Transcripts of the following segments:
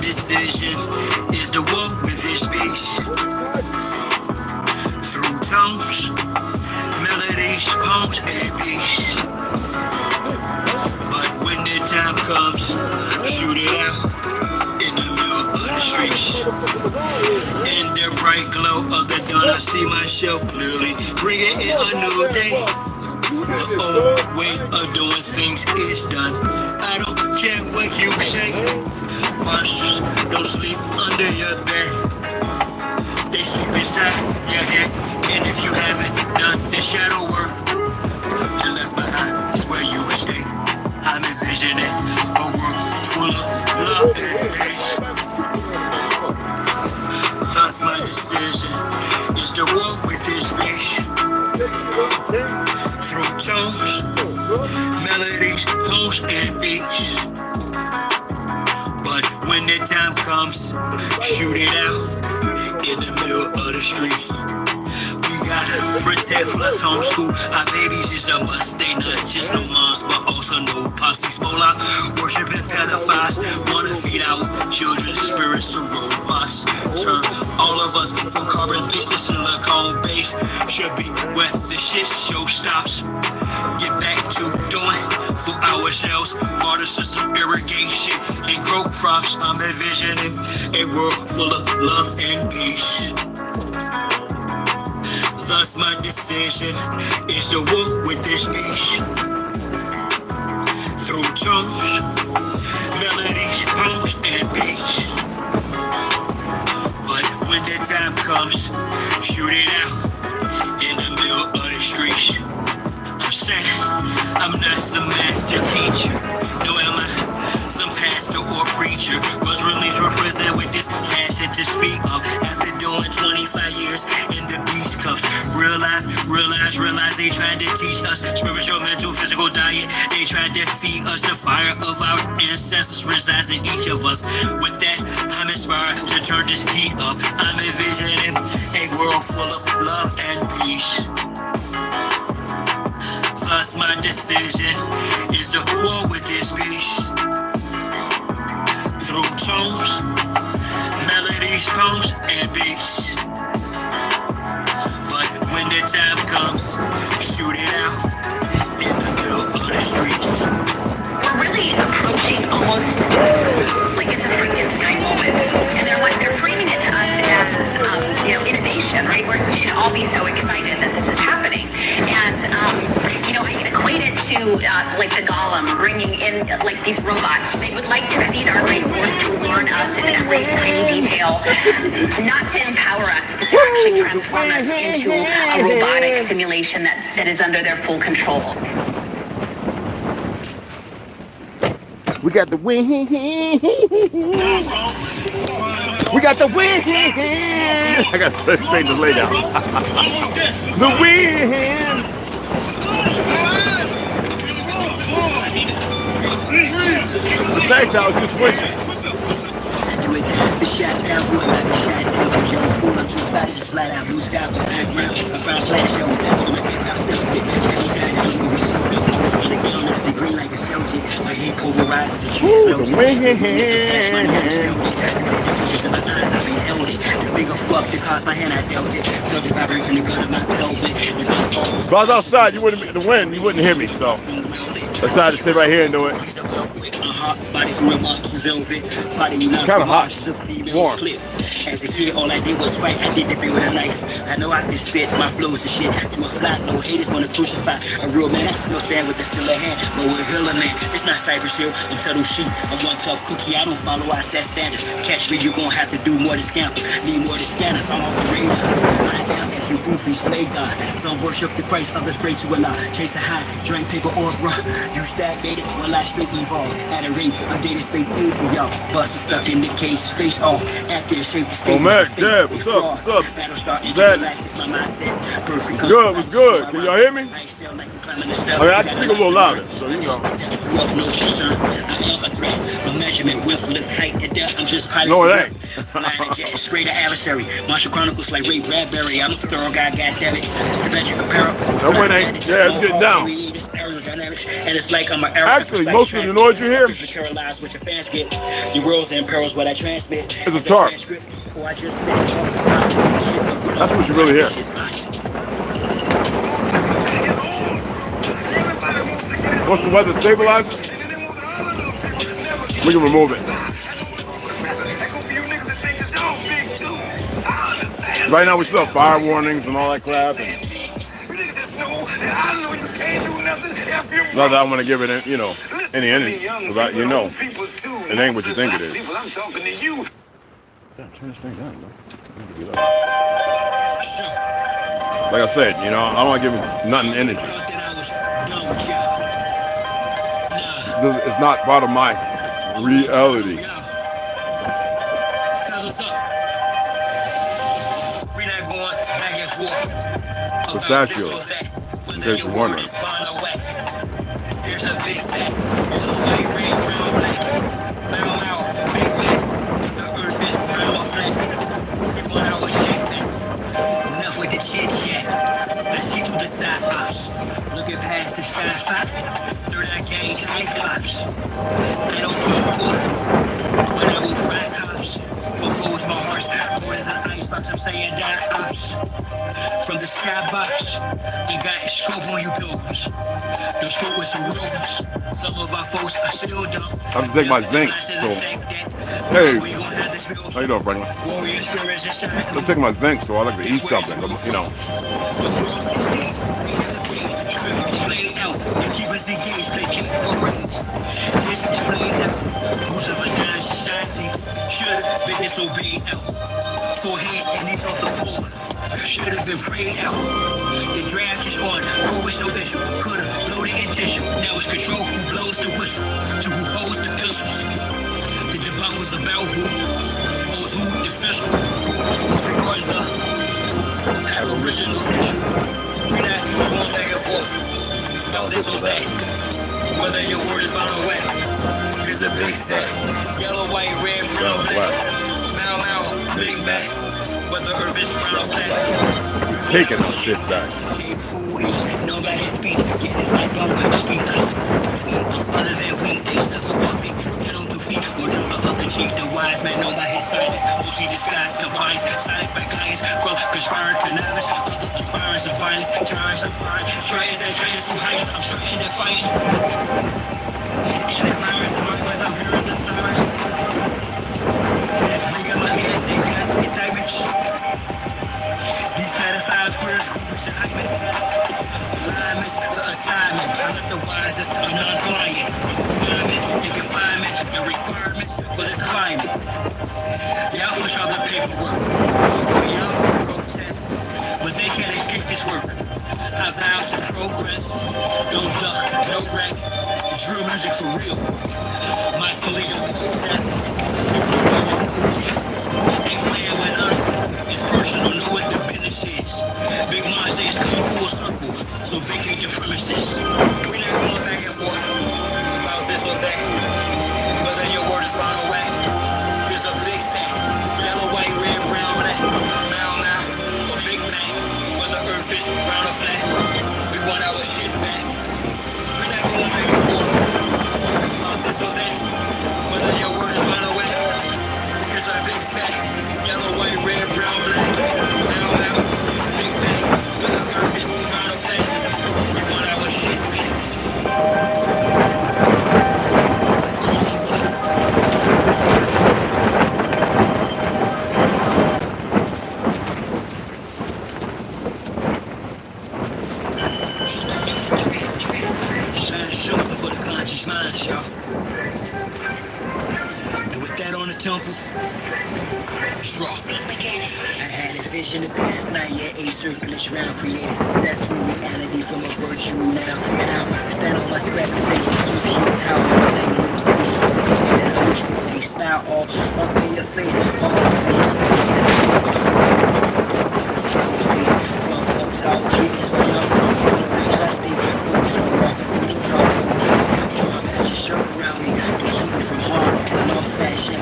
decision is to war with this beast. Through tones, melodies, poems, and beats. But when the time comes, shoot it out in the middle of the streets. In the bright glow of the dawn, I see myself clearly, bringing in a new day. The old way of doing things is done. I don't care what you say. Monsters don't sleep under your bed. They sleep inside your head. And if you haven't done the shadow work, you're left behind is where you stay. I'm envisioning a world full of love and peace. Thus my decision is to walk with this beast. Through tones, melodies, poems, and beats. But when the time comes, shoot it out in the middle of the street. We gotta protect plus homeschool. Our babies is a must. They not just no moms, but also no pops. These Moloch worshiping pedophiles wanna feed our children's spirits to robots. Turn all of us from carbon based to silicone based. Should be where the shit show stops. Get back to doing for ourselves. Water system, irrigation, and grow crops. I'm envisioning a world full of love and peace. Thus my decision is to walk with this beast. Through tones, melodies, poems, and beats. But when the time comes, shoot it out in the middle of the streets. I'm saying I'm not some master teacher. No, am I some pastor or preacher? Was released represent with this passion to speak of. After doing 25 years in the beast cuffs. Realize they tried to teach us spiritual, mental, physical diet. They tried to feed us the fire of our ancestors resides in each of us. With that, I'm inspired to turn this heat up. I'm envisioning a world full of love and peace. Thus my decision is to war with this beast. Through tones, melodies, poems, and beats. But when the time comes, shoot it out in the middle of the streets. We're really approaching almost like it's a Frankenstein moment. And they're framing it to us as, innovation, right? We should all be so excited that this is happening. And, I can equate it to like the Golem bringing in like these robots. They would like to feed our life force to learn us in every tiny detail, not to empower us, but to actually transform us into a robotic simulation that is under their full control. We got the wind. We got the wind. I got to straighten the lay down. The wind. It's nice out, it's just windy. Do it dance the shots out, boy, like the shots out. I'm young fool, I'm too fly to just slide out. Blue sky with high ground, a crown slash show. So my kick out still fit. Every side down, you receive no. On the ground, I see green like a Celtic. My heat pulverizes the trees. Ooh, the wind. In my eyes, I beheld it. The finger fucked, it caused my hand, I dealt it. Felt the vibration, the gut of my pelvic. If I was outside, you wouldn't, the wind, you wouldn't hear me, so I decided to sit right here and do it. It's kind of hot, warm. As a kid, all I did was fight. I did the thing with a knife. I know I can spit my flows and shit to a fly. No haters wanna crucify a real man. I still stand with the silver hand, but we're a man. It's not Cypress Hill, I'm Tuttle Sheep. I'm one tough cookie. I don't follow our set standards. Catch me, you gon' have to do more than scamper. Need more than scanners. I'm off the radar. I am as you goofies play God. Some worship the Christ, others pray to Allah. Chase a high, drink paper or bruh. You stagnated, well I straight evolve. At a rate, I'm data space easy, y'all. Buster stuck in the case, face off. Active shape. Oh man, Dad, what's up? What's up? Dad. Good, what's good? Can y'all hear me? I mean, I can speak a little louder, so you know. No, it ain't. Straight adversary. Martial Chronicles like Ray Bradbury. I'm a thorough guy, goddammit. Symmetric apparel. That one ain't. Yeah, it's getting down. dynamics, and it's like I'm an Actually, most of the noise you hear with your fans get. Your world's in perils what I transmit. is a tarp. Or I just spit it off the top of shit. That's what you really hear. Once the weather stabilizes, we can remove it. Right now we still have fire warnings and all that crap. And not that I'm gonna give it, you know, any energy, because you know, it ain't what you think it is. Yeah, turn this thing down, man. Like I said, you know, I don't want to give it nothing energy. It's not part of my reality. Pistachios, in case you're wondering. Enough with the chit chat. Let's get to the side box. Looking past the side spot. Third eye gang high clocks. I don't keep good, but I will crack house. Before it's my horse, more as an icebox, I'm saying that ice. From the skybox, you got a scope on you pilgrims. The scope with some rules. Some of our folks are still dumb. I have to take my zinc, so. Hey, how you doing, Franklin? Let's take my zinc, so I like to eat something, you know. Forehand and he's off the floor. Should have been prayed out. The draft is on. Always no issue. Could have blown it in tissue. Now it's control who blows the whistle to who holds the pistols. The debate was about who holds who the official. Who's recording the original issue. We're not going back and forth about this or that. Whether your word is by the way. Here's a big thing. Yellow, white, red, brown, black. Big back, but the earth is brown flat. Taking the shit back. Know that his speech, get this like don't speak us. Other than we, they stuck above me. Stand on 2 feet, or jump up the cheek. The wise man know that his silence. Mostly disguised, combines, silence by guys. From conspiring to novice, other aspirants of violence. Trying to find, trying to hide. I'm trying to fight. And the virus, I'm hearing the sirens. These pedophiles, queers, groups, and hymen. Alignments, the assignment. I'm not the wisest, I'm non-client. Refinement, and confinement, and requirements for this climate. Y'all push all the paperwork. Y'all protest, but they can't escape this work. I vow to progress. Don't duck, no wreck. Drill music for real. My soul ain't gonna protest. Personal, know what the business is. Big Mom says come full circle, so vacate your premises. We're not going back and forth about this or that. Whether your word is wrong or whack. Here's a big thing. Yellow, white, red, brown, black. Now, a big bang. Whether earth is round or flat. We want our shit back. We're not going back and forth about this or that. Whether your word is wrong or whack. Here's a big thing. Yellow, white, red, brown, black. Temple. Draw. I had a vision of past night, yeah, a circulars round, created successful reality from a virtual now. Stand on my spec, say you power, say lose, and a ritual face style all up in your face, all up in your space. Small cups, all kids, when y'all come from the race, I stay focused on rock, eating drop, focus, draw magic shirt around me, the heat from hard, and all fashion.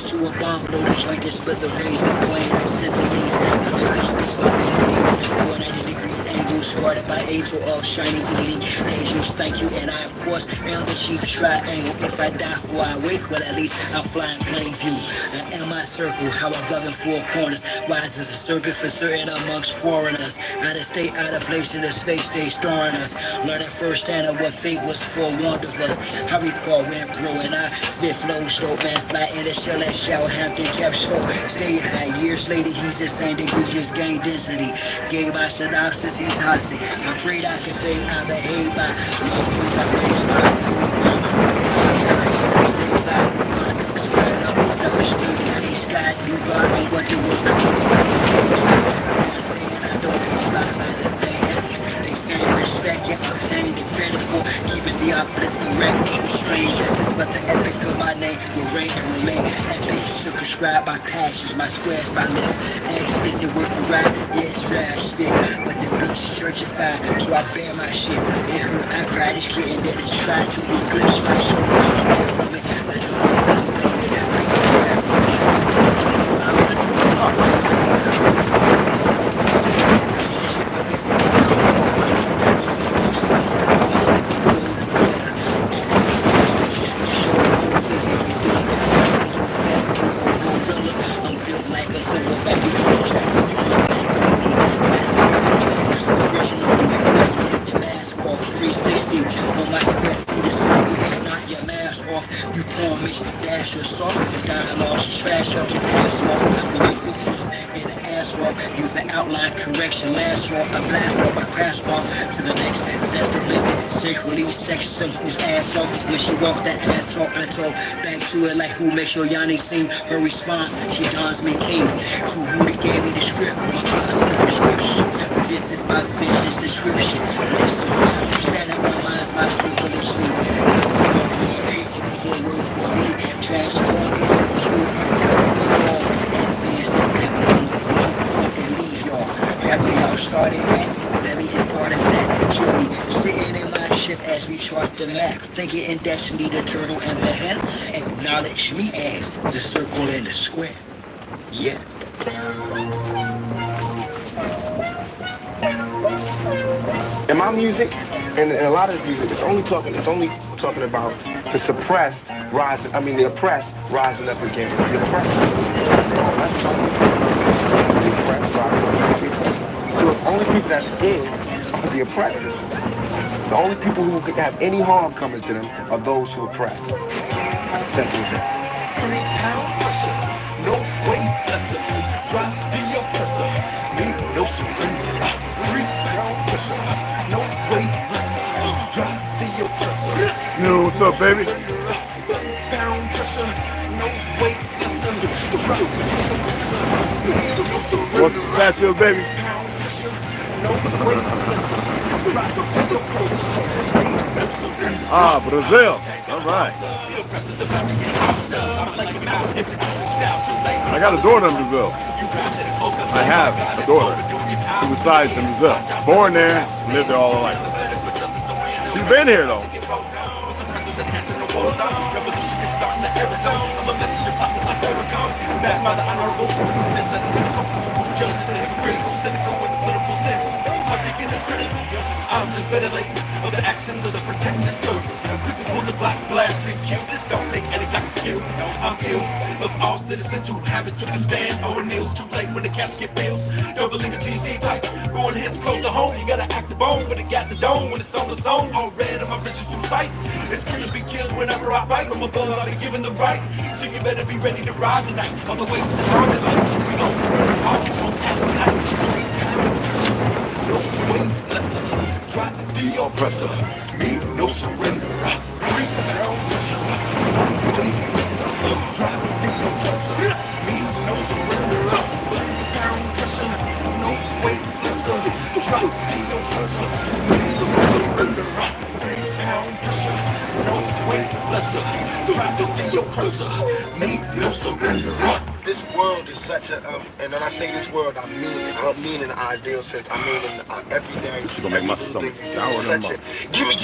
To a bomb, blow the joint, just split the rays, the point, and the centimeters. Never accomplished my enemies. 490 degrees. shiny elite angels. Thank you, and I of course am the chief triangle. If I die before I wake, well at least I'm flying plain view. I am my circle, how I govern four corners. Wise as a serpent for certain amongst foreigners. Out of state, out of place in the space they storing us. Learning firsthand of what fate was forewarned of us. I recall when bro and I spit flows, dope man fly in the shell at Southampton, kept slow. Stay high, years later he's the same degree, just gained density. Gave my synopsis, he's hostage. I prayed I could say I behave by long views I raised by stay fly, the conduct spread up, self-esteem, they sky, you God on what the world's been and I don't abide by the same ethics. They fear respect, yet obtain the credit for keeping the opulence erect. Strange essence, but the epic of my name will reign and remain epic. Circumscribed by passions, my squares by lift. Ask, is it worth the ride? Yeah, it's trash spit, but the beach churchified, so I bear my shit. It hurt, I cried, this kid, and then it tried to eclipse my shoulder from it. I know it's sex whose ass off. When she walked that ass off, I told back to it like who makes your Yanni sing. Her response, she dons me king. To Woody gave me the script, my eyes the prescription. This is my vision's description. Listen, you stand at my mind's my circulation. Good word for me. Transform into fuel as I evolve. Advance is never long fucking leave y'all. Have we all started at? Let me impart a fact. Chili sitting in my ship as we chart the map, thinking in destiny the turtle and the hen. Acknowledge me as the circle and the square. Yeah. In my music, and a lot of this music, it's only talking about the suppressed rising. I mean, the oppressed rising up against the oppressed. That's all. That's what I'm saying. The oppressed rising up against the oppressed. So the only people that's scared are the oppressors. The only people who could have any harm coming to them are those who oppress. Simple as that. 3 pound pressure, no weight lesser. Drop the oppressor, me no surrender. 3 pound pressure, no weight lesser. Drop the oppressor. Snoo, what's up, baby? Pound pressure, no weight lesser. Drop the oppressor. What's the fashion, baby? Pound pressure, no weight lesser. Ah, Brazil. All right. I got a daughter in Brazil. I have a daughter who resides in Brazil. Born there, lived there all her life. She's been here though. I'm just ventilating of the actions of the protective service. People pull the black blast, BQ. This don't take any type of skill. I'm ill of all citizens who haven't took a stand. Or kneels too late when the caps get bills. Don't believe a TC type. Going hits close to home. You gotta act the bone, but it got the dome when it's on the zone. All red of my vision through sight. It's gonna be killed whenever I fight. From above, I'll be given the right. So you better be ready to ride tonight. On the way to the target light. We gon' burn all on as the night. No way lesser. Drop the oppressor. Me no surrender. 3 pound pressure. Way lesser. Drop the oppressor. Me no surrender. 1 pound pressure. No way lesser. Drop the oppressor. Me no surrender. 3 pound pressure. No way lesser. Drop the oppressor. Me no surrender. This world is such a, and when I say this world, I don't mean in the ideal sense. I mean in everyday. This is gonna make my stomach sour in my mouth. Gimme.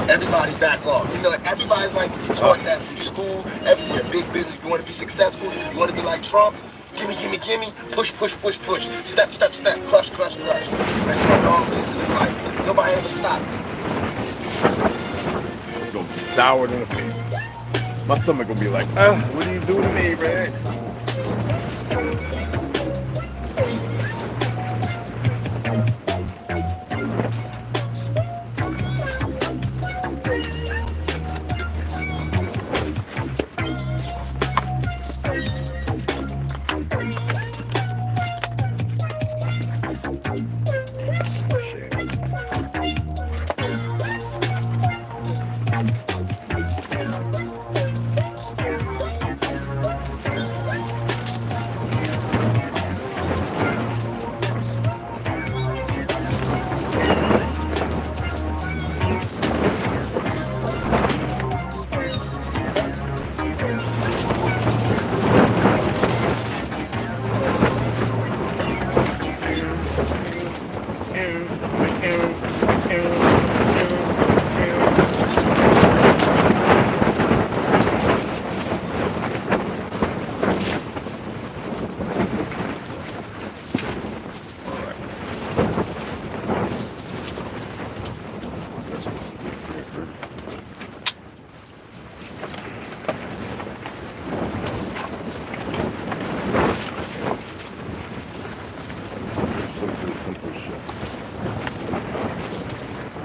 Everybody back off. You know, everybody's like taught that from school. Everywhere, big business. You want to be successful. You want to be like Trump. gimme, push, push. Step, crush. That's what it all is in this life. Nobody ever stop. It's gonna be sour than a pig. My stomach gonna be like, what are you doing to me, man?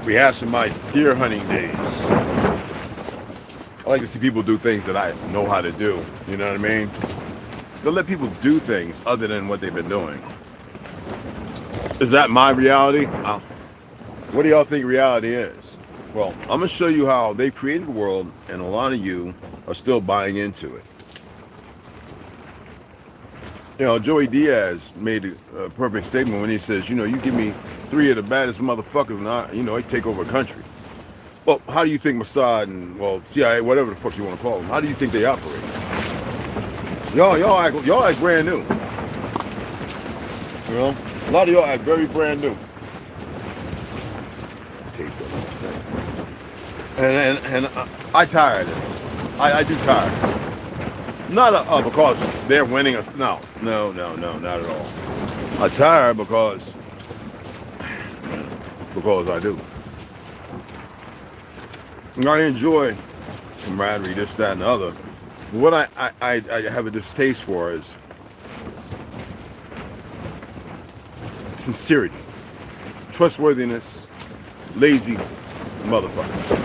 Rehashing my deer hunting days. I like to see people do things that I know how to do. You know what I mean? They'll let people do things other than what they've been doing. Is that my reality? What do y'all think reality is? Well, I'm going to show you how they created the world, and a lot of you are still buying into it. You know, Joey Diaz made a perfect statement when he says, you know, you give me 3 of the baddest motherfuckers and I take over a country. Well, how do you think Mossad and, well, CIA, whatever the fuck you want to call them, how do you think they operate? Y'all act brand new. You know? A lot of y'all act very brand new. And I tire of this. I do tire. Not because they're winning us. No, not at all. I tire because I do. I enjoy camaraderie, this, that, and the other. What I have a distaste for is sincerity, trustworthiness, lazy motherfuckers.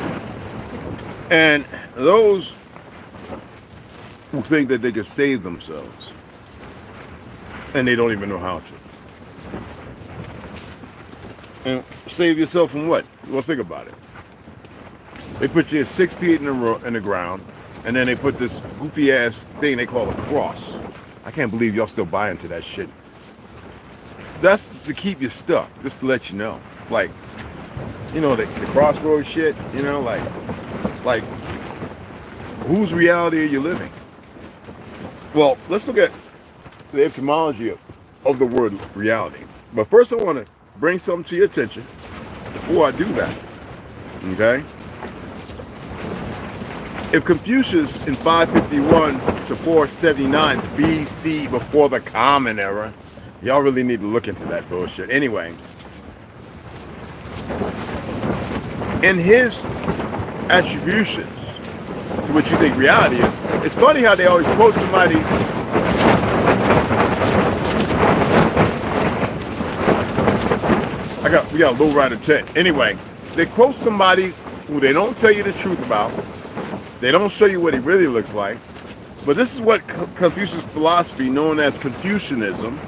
And those who think that they can save themselves, and they don't even know how to. And save yourself from what? Well, think about it. They put you 6 feet in the ground, and then they put this goofy ass thing they call a cross. I can't believe y'all still buy into that shit. That's to keep you stuck, just to let you know. Like, you know, the crossroads shit, you know, like, whose reality are you living? Well, let's look at the etymology of the word reality. But first I want to bring something to your attention before I do that. Okay? If Confucius in 551 to 479 BC, before the Common Era, y'all really need to look into that bullshit. Anyway, in his attributions to what you think reality is, it's funny how they always quote somebody. We got a low rider 10. Anyway, they quote somebody who they don't tell you the truth about. They don't show you what he really looks like. But this is what Confucius philosophy, known as Confucianism,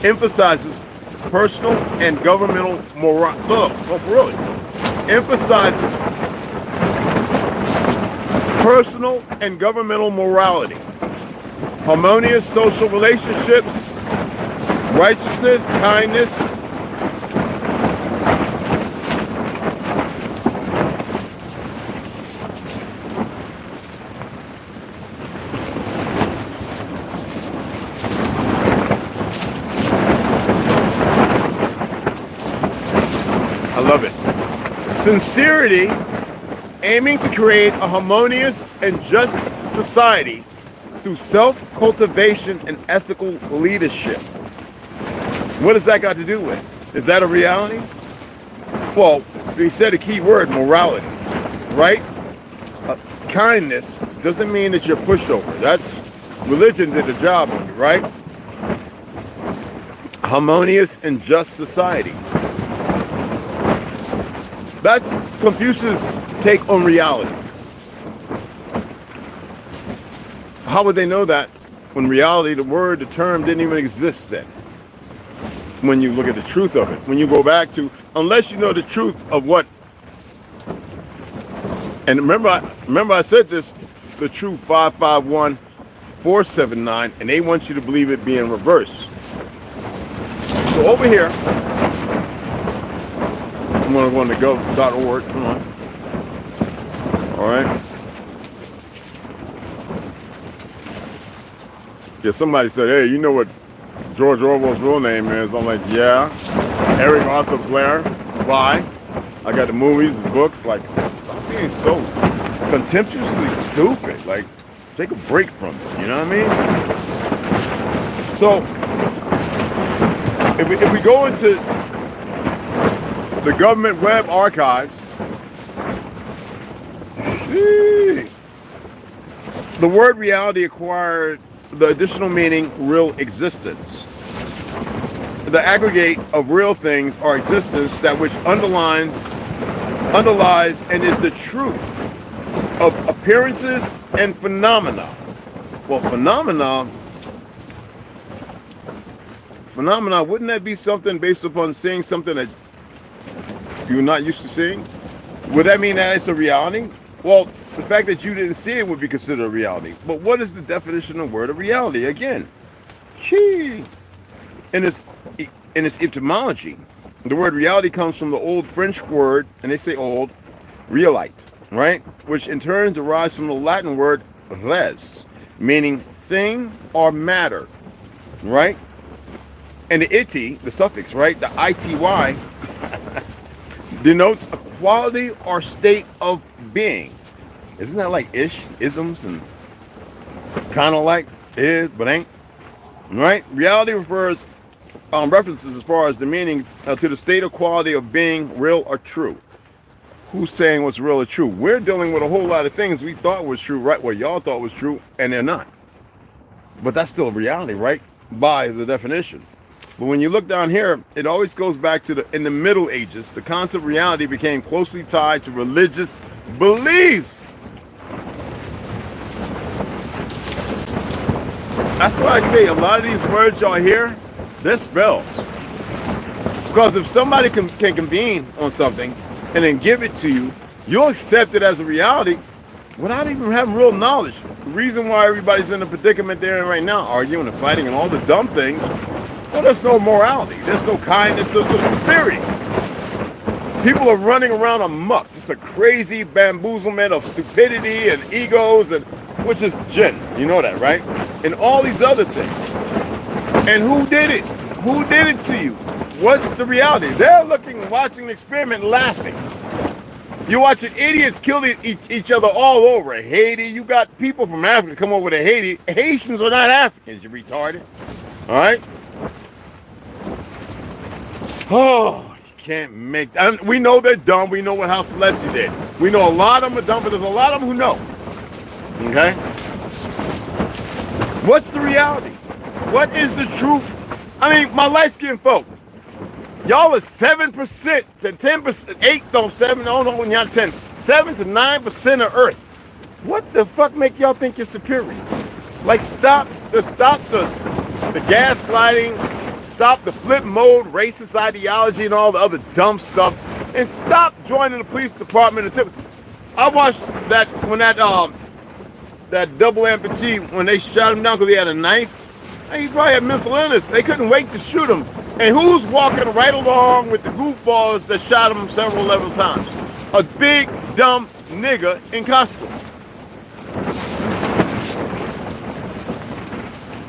emphasizes personal and governmental morality. Emphasizes personal and governmental morality, harmonious social relationships, righteousness, kindness. I love it. Sincerity, aiming to create a harmonious and just society through self-cultivation and ethical leadership. What does that got to do with? Is that a reality? Well, they said a key word, morality, right? Kindness doesn't mean that you're a pushover. That's religion did the job on you, right? Harmonious and just society. That's Confucius' take on reality. How would they know that when reality, the word, the term didn't even exist then? When you look at the truth of it, when you go back to, unless you know the truth of what, and remember I said this, the true 551-479, and they want you to believe it being reversed. So over here, I'm going to go into go.org. Come on. All right. Yeah, somebody said, hey, you know what George Orwell's real name is? I'm like, yeah. Eric Arthur Blair. Why? I got the movies and books. Like, stop being so contemptuously stupid. Like, take a break from it. You know what I mean? So, if we go into the government web archives, the word reality acquired the additional meaning real existence. The aggregate of real things or existence that which underlies and is the truth of appearances and phenomena. Well, phenomena, wouldn't that be something based upon seeing something that you're not used to seeing? Would that mean that it's a reality? Well, the fact that you didn't see it would be considered a reality. But what is the definition of word of reality? Again, in its etymology, the word reality comes from the old French word, and they say old, realite, right? Which in turn derives from the Latin word res, meaning thing or matter, right? And the ity, the suffix, right? The ity denotes a quality or state of being. Isn't that like isms and kind of like is but ain't, right? Reality refers references as far as the meaning to the state or quality of being real or true. Who's saying what's real or true? We're dealing with a whole lot of things we thought was true, right? What y'all thought was true, and they're not. But that's still a reality, right? By the definition. But when you look down here, it always goes back to in the Middle Ages, the concept of reality became closely tied to religious beliefs. That's why I say a lot of these words y'all hear, they're spells. Because if somebody can convene on something and then give it to you, you'll accept it as a reality without even having real knowledge. The reason why everybody's in the predicament they're in right now, arguing and fighting and all the dumb things, well, there's no morality, there's no kindness, there's no sincerity. People are running around amok, just a crazy bamboozlement of stupidity and egos, and which is jinn, you know that, right? And all these other things. And who did it? Who did it to you? What's the reality? They're watching the experiment, laughing. You're watching idiots kill each other all over. Haiti, you got people from Africa come over to Haiti. Haitians are not Africans, you retarded. All right? Oh, you can't make... we know they're dumb. We know what House Celeste did. We know a lot of them are dumb, but there's a lot of them who know. Okay? What's the reality? What is the truth? I mean, my light-skinned folk, y'all are 7% to 10%, 8, no, 7, no, y'all 10, 7 to 9% of Earth. What the fuck make y'all think you're superior? Like, stop the gaslighting, stop the flip mode, racist ideology, and all the other dumb stuff, and stop joining the police department. I watched that when that double amputee, when they shot him down because he had a knife. He probably had mental illness. They couldn't wait to shoot him. And who's walking right along with the goofballs that shot him several times? A big, dumb nigga in costume.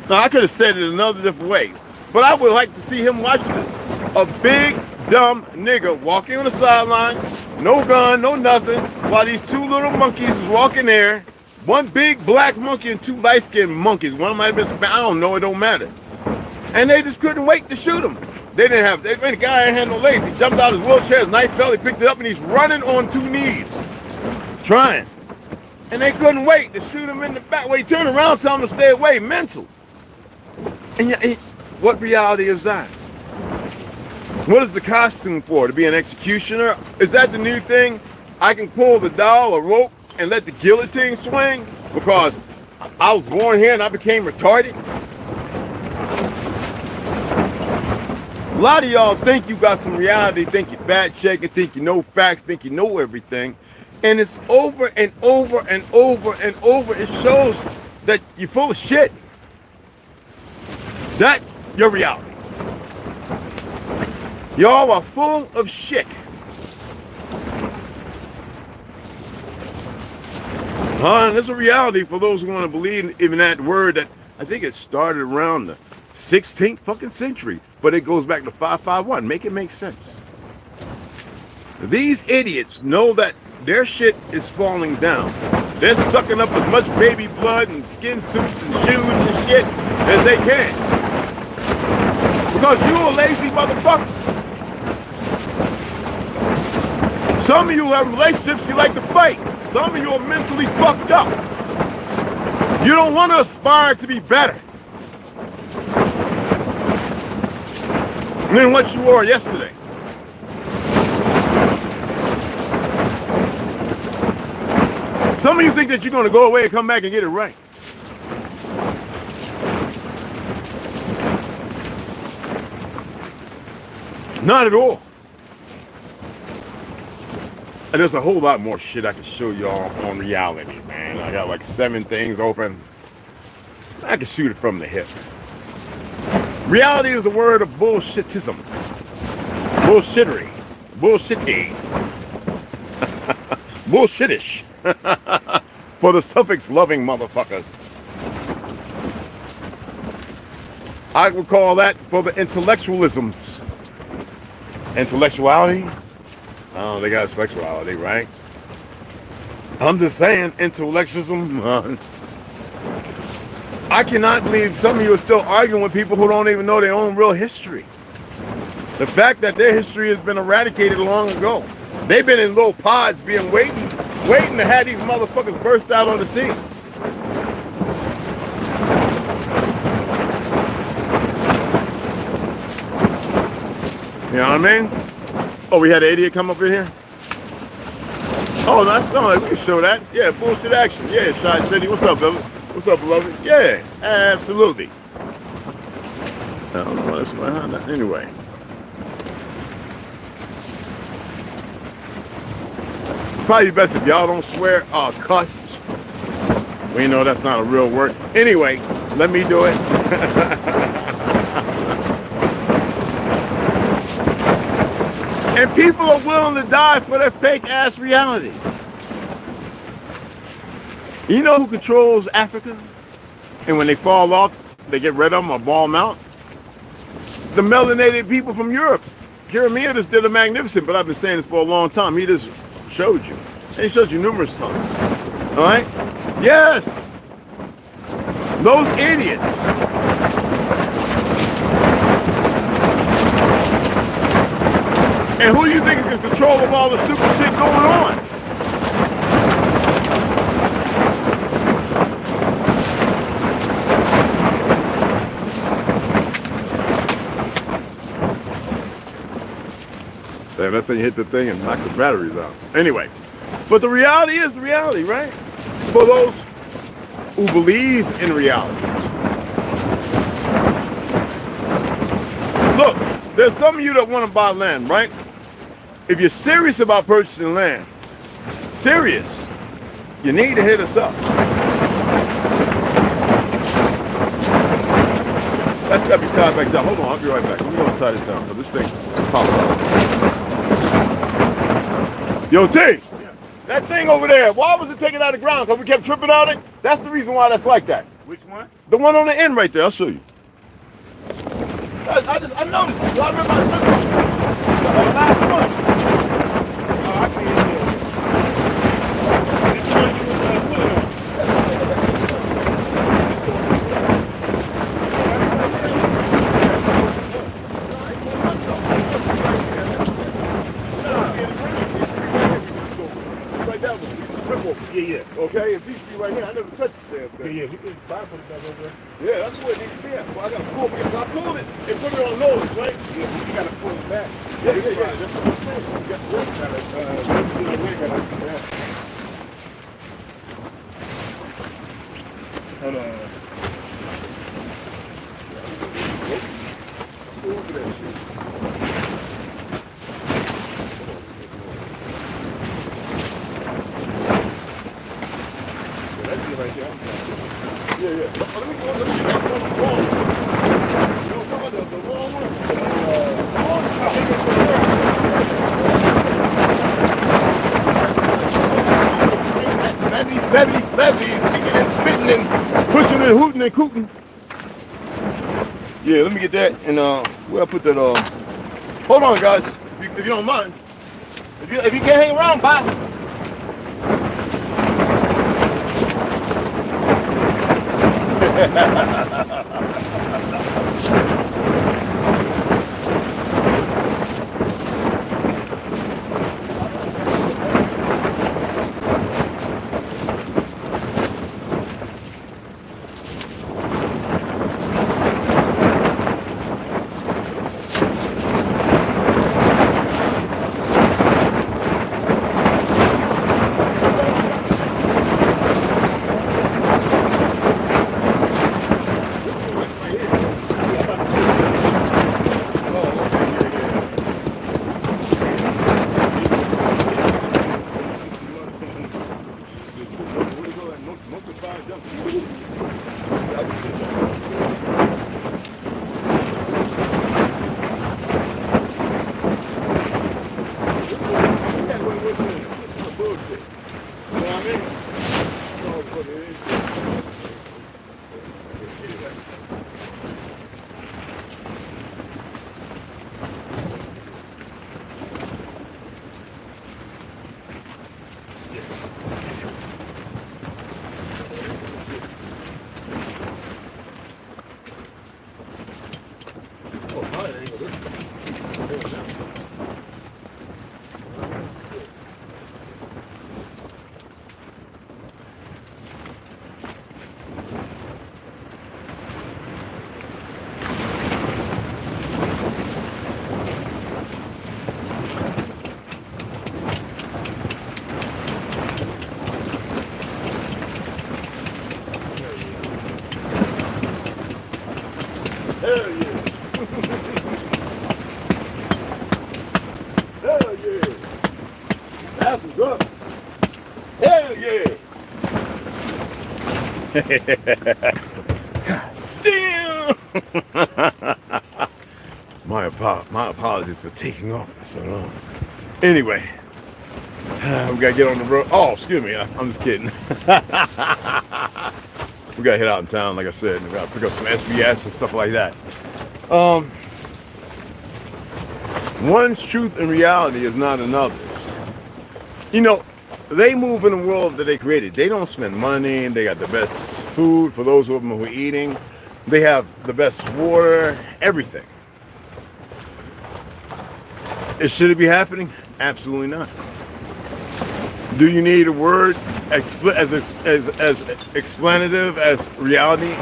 Now, I could have said it another different way, but I would like to see him watch this. A big, dumb nigga walking on the sideline, no gun, no nothing, while these two little monkeys is walking there, One big black monkey and two light-skinned monkeys. One might have been, I don't know, it don't matter. And they just couldn't wait to shoot him. They didn't have, the guy ain't had no legs. He jumped out of his wheelchair, his knife fell, he picked it up, and he's running on 2 knees, trying. And they couldn't wait to shoot him in the back. Well, he turned around, tell him to stay away, mental. And what reality is that? What is the costume for? To be an executioner? Is that the new thing? I can pull the doll or rope and let the guillotine swing because I was born here and I became retarded? A lot of y'all think you got some reality, think you fact checking, think you know facts, think you know everything. And it's over and over and over and over. It shows that you're full of shit. That's your reality. Y'all are full of shit. And it's a reality for those who want to believe in that word that I think it started around the 16th fucking century, but it goes back to 551. Make it make sense. These idiots know that their shit is falling down. They're sucking up as much baby blood and skin suits and shoes and shit as they can. Because you a lazy motherfucker. Some of you have relationships you like to fight. Some of you are mentally fucked up. You don't want to aspire to be better than what you were yesterday. Some of you think that you're going to go away and come back and get it right. Not at all. And there's a whole lot more shit I can show y'all on reality, man. I got like 7 things open. I can shoot it from the hip. Reality is a word of bullshitism. Bullshittery. Bullshitty. Bullshitish. For the suffix-loving motherfuckers. I would call that for the intellectualisms. Intellectuality? Oh, they got sexuality, right? I'm just saying, intellectualism. I cannot believe some of you are still arguing with people who don't even know their own real history. The fact that their history has been eradicated long ago. They've been in little pods being waiting to have these motherfuckers burst out on the scene. You know what I mean? Oh, we had an idiot come up in here? Oh, that's no, we can show that. Yeah, bullshit action. Yeah, Shy City. What's up, beloved? What's up, beloved? Yeah, absolutely. I don't know what's behind that. Anyway. Probably best if y'all don't swear or cuss. We know that's not a real word. Anyway, let me do it. And people are willing to die for their fake ass realities. You know who controls Africa? And when they fall off, they get rid of them or ball them out? The melanated people from Europe. Jeremiah just did a magnificent, but I've been saying this for a long time. He just showed you. And he showed you numerous times. All right? Yes. Those idiots. And who do you think is in control of all the stupid shit going on? Damn, that thing hit the thing and knocked the batteries out. Anyway, but the reality is the reality, right? For those who believe in reality. Look, there's some of you that want to buy land, right? If you're serious about purchasing land, serious, you need to hit us up. That's got to be tied back down. Hold on, I'll be right back. We're going to tie this down because this thing pops out. Yo, T, that thing over there, why was it taken out of the ground? Because we kept tripping on it? That's the reason why that's like that. Which one? The one on the end right there, I'll show you. I noticed it. I remember the last one. Oh, I see it there. wolf. Yeah. Okay, if these be right here, I never touched the damn thing. Yeah, we could try to put it back over there. Yeah, that's where it needs to be at. Well, I gotta pull because I pulled it and put it on nose, right? Yeah, you gotta pull it back. Yeah. That's what I'm saying. You got to work on it. Hold on. Look at that shit. That's it right there. Yeah. Let me get that one wrong. You know, come on, the wrong one. Levy, kicking and spitting and pushing and hooting and cooting. Yeah, let me get that and where I put that hold on guys, if you don't mind. If you can't hang around, bye. That's what's up. Hell yeah. Damn. My apologies for taking off for so long. Anyway, we gotta get on the road. Oh, excuse me. I'm just kidding. We gotta head out in town, like I said. We gotta pick up some SBS and stuff like that. One's truth and reality is not another's. You know, they move in a world that they created. They don't spend money. They got the best food for those of them who are eating. They have the best water, everything. Should it be happening? Absolutely not. Do you need a word as explanative as reality?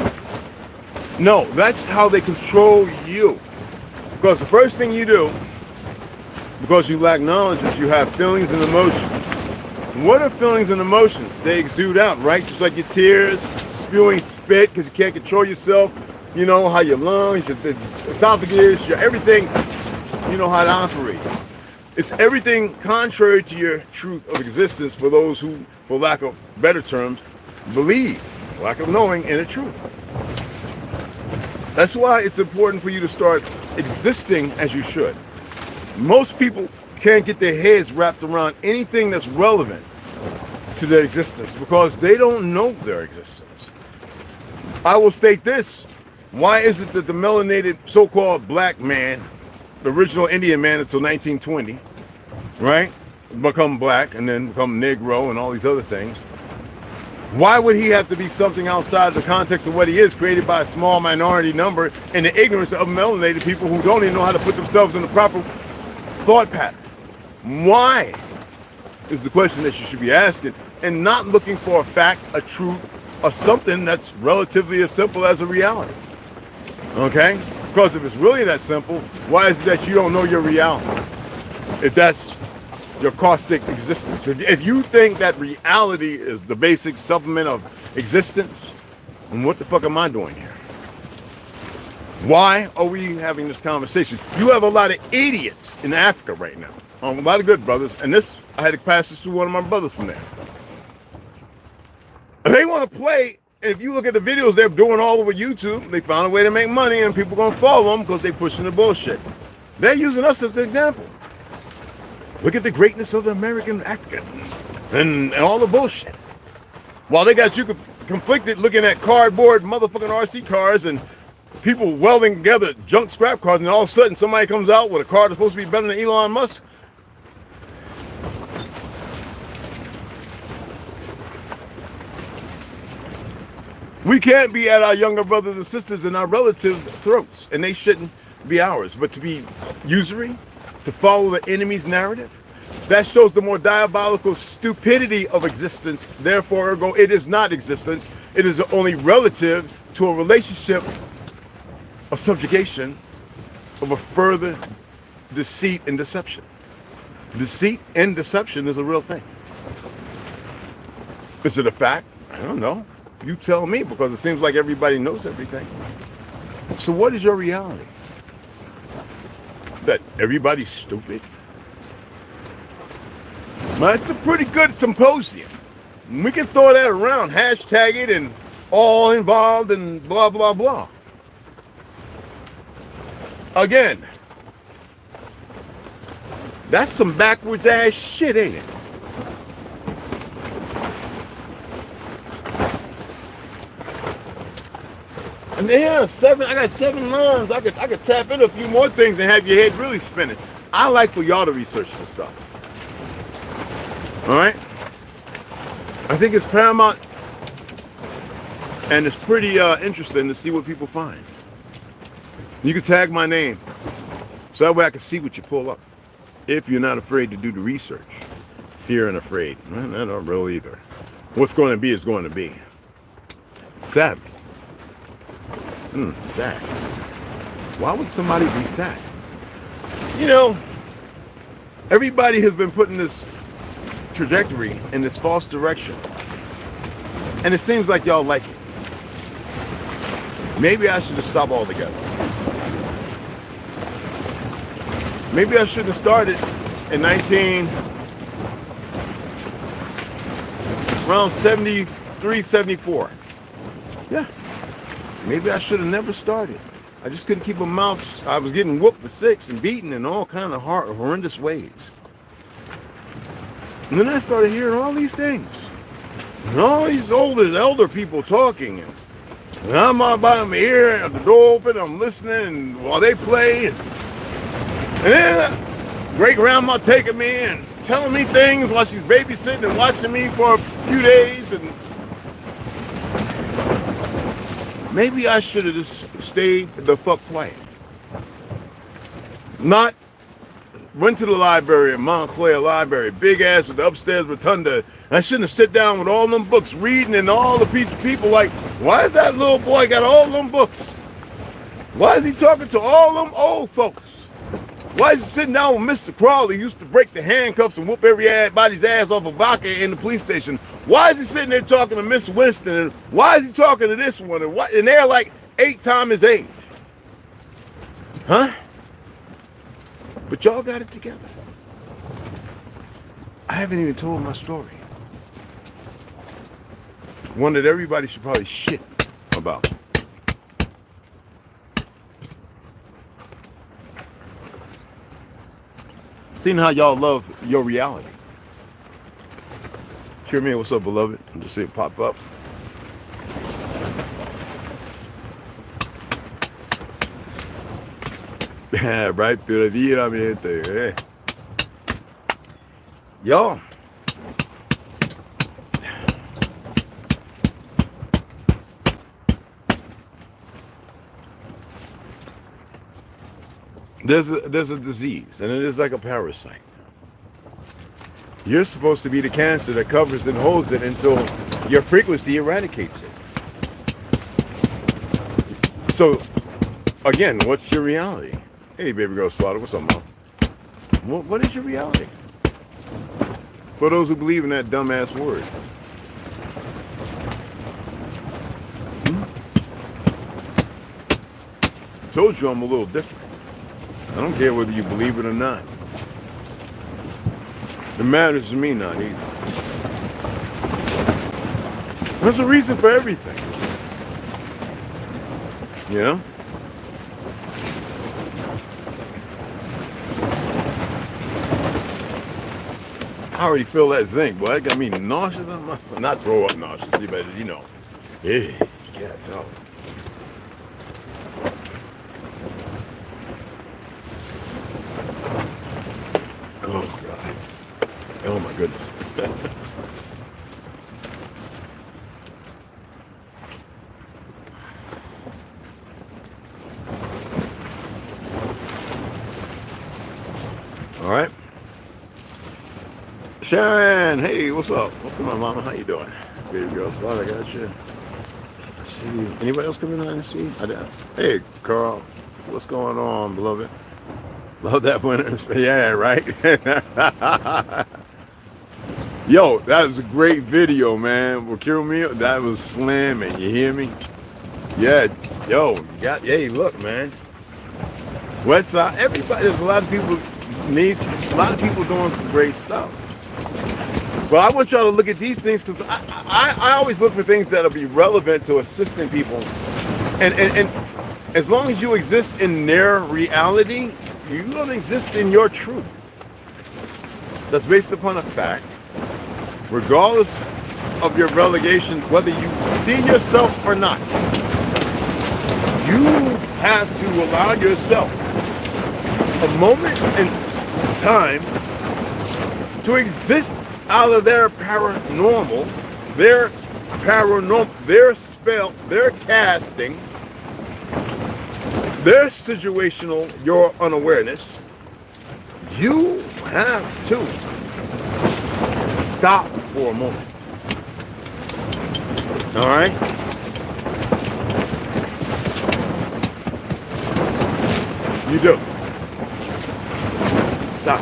No, that's how they control you. Because the first thing you do, because you lack knowledge, is you have feelings and emotions. What are feelings and emotions? They exude out, right? Just like your tears, spewing spit because you can't control yourself. You know how your lungs, your esophagus, your everything, you know how it operates. It's everything contrary to your truth of existence for those who, for lack of better terms, believe, lack of knowing in the truth. That's why it's important for you to start existing as you should. Most people can't get their heads wrapped around anything that's relevant to their existence because they don't know their existence. I will state this. Why is it that the melanated so-called black man, the original Indian man until 1920, right, become black and then become Negro and all these other things, why would he have to be something outside of the context of what he is, created by a small minority number and the ignorance of melanated people who don't even know how to put themselves in the proper thought pattern? Why is the question that you should be asking, and not looking for a fact, a truth, or something that's relatively as simple as a reality. Okay? Because if it's really that simple, why is it that you don't know your reality? If that's your caustic existence. If you think that reality is the basic supplement of existence, then what the fuck am I doing here? Why are we having this conversation? You have a lot of idiots in Africa right now. A lot of good brothers. And this, I had to pass this to one of my brothers from there. They want to play. If you look at the videos they're doing all over YouTube, they found a way to make money and people going to follow them because they're pushing the bullshit. They're using us as an example. Look at the greatness of the American African and all the bullshit. While they got you conflicted looking at cardboard motherfucking RC cars and people welding together junk scrap cars, and all of a sudden somebody comes out with a car that's supposed to be better than Elon Musk. We can't be at our younger brothers and sisters and our relatives' throats, and they shouldn't be ours. But to be usury, to follow the enemy's narrative, that shows the more diabolical stupidity of existence. Therefore, ergo, it is not existence. It is only relative to a relationship of subjugation of a further deceit and deception. Deceit and deception is a real thing. Is it a fact? I don't know. You tell me, because it seems like everybody knows everything. So what is your reality? That everybody's stupid? Well, it's a pretty good symposium. We can throw that around, hashtag it, and all involved and blah, blah, blah. Again, that's some backwards ass shit, ain't it? And yeah, I got 7 lines. I could tap into a few more things and have your head really spinning. I like for y'all to research this stuff. All right? I think it's paramount, and it's pretty interesting to see what people find. You can tag my name, so that way I can see what you pull up. If you're not afraid to do the research. Fear and afraid. Man, I don't really either. What's going to be is going to be. Sadly. Sad. Why would somebody be sad? You know, everybody has been put in this trajectory, in this false direction. And it seems like y'all like it. Maybe I should have stopped altogether. Maybe I shouldn't have started in around 73, 74. Yeah. Maybe I should have never started. I just couldn't keep my mouth. I was getting whooped for 6 and beaten in all kind of horrendous ways. And then I started hearing all these things. And all these elder people talking. And I'm out by my ear, and the door open, I'm listening, and while they play. And then great grandma taking me and telling me things while she's babysitting and watching me for a few days. And maybe I should have just stayed the fuck quiet. Not went to the library at Montclair Library, big ass with the upstairs rotunda. I shouldn't have sit down with all them books reading, and all the people like, why is that little boy got all them books? Why is he talking to all them old folks? Why is he sitting down with Mr. Crawley, who used to break the handcuffs and whoop everybody's ass off of vodka in the police station? Why is he sitting there talking to Miss Winston? And why is he talking to this one? And they're like 8 times his age. Huh? But y'all got it together. I haven't even told my story. One that everybody should probably shit about. Seeing how y'all love your reality. Hear me, what's up, beloved? Just see it pop up. Yeah, right, pero vida, mi gente. Y'all. There's a disease, and it is like a parasite. You're supposed to be the cancer that covers and holds it until your frequency eradicates it. So, again, what's your reality? Hey, baby girl Slaughter, what's up, Mom? What is your reality? For those who believe in that dumbass word. Told you I'm a little different. I don't care whether you believe it or not. It matters to me not either. There's a reason for everything. You know? I already feel that zinc, boy. It got me nauseous. Not throw up nauseous, but you know. Yeah, no. Oh, God. Oh, my goodness. All right. Sharon, hey, what's up? What's going on, Mama? How you doing? Baby girl, Slaughter, I got you. I see you. Anybody else coming on and see? Hey, Carl, what's going on, beloved? Love that one. Yeah, right? Yo, that was a great video, man. Well, kill me. That was slamming. You hear me? Yeah. Yo, hey, look, man. West Side, everybody, there's a lot of people a lot of people doing some great stuff. Well, I want y'all to look at these things because I always look for things that'll be relevant to assisting people. And as long as you exist in their reality, you don't exist in your truth. That's based upon a fact. Regardless of your relegation, whether you see yourself or not, you have to allow yourself a moment in time to exist out of their paranormal, their spell, their casting, their situational, your unawareness. You have to stop for a moment. All right? You do. Stop.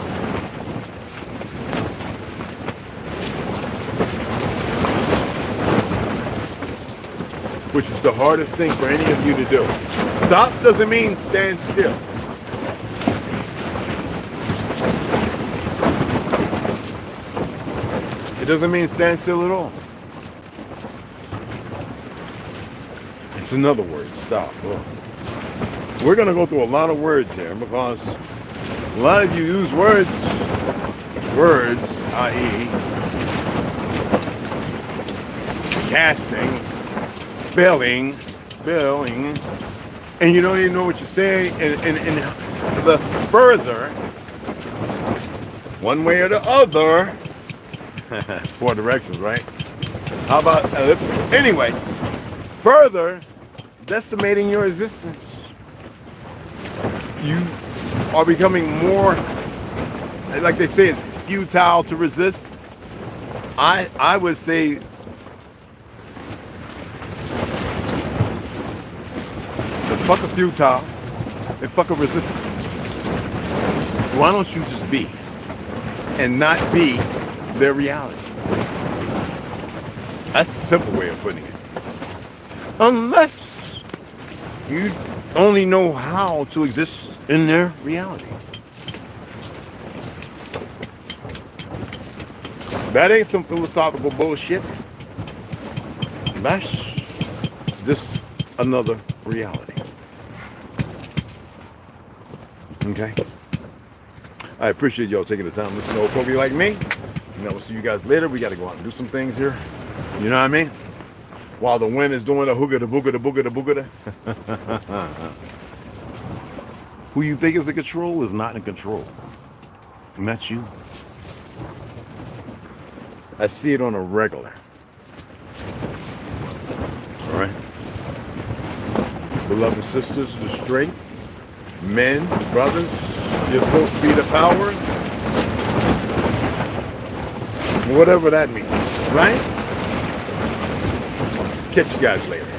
Which is the hardest thing for any of you to do. Stop doesn't mean stand still. It doesn't mean stand still at all. It's another word, stop. Oh. We're going to go through a lot of words here because a lot of you use words, i.e. casting, spelling, and you don't even know what you're saying, and the further, one way or the other, 4 directions, right? How about, anyway, further decimating your existence. You are becoming more, like they say, it's futile to resist. I would say fuck a futile and fuck a resistance. Why don't you just be and not be their reality? That's a simple way of putting it. Unless you only know how to exist in their reality. That ain't some philosophical bullshit. That's just another reality. Okay? I appreciate y'all taking the time to listen to old Kobe like me. And I will see you guys later. We got to go out and do some things here. You know what I mean? While the wind is doing the hooga, the booga, the booga, the booga. Who you think is in control is not in control. And that's you. I see it on a regular. All right? Beloved sisters, the strength. Men, brothers, you're supposed to be the power. Whatever that means, right? Catch you guys later.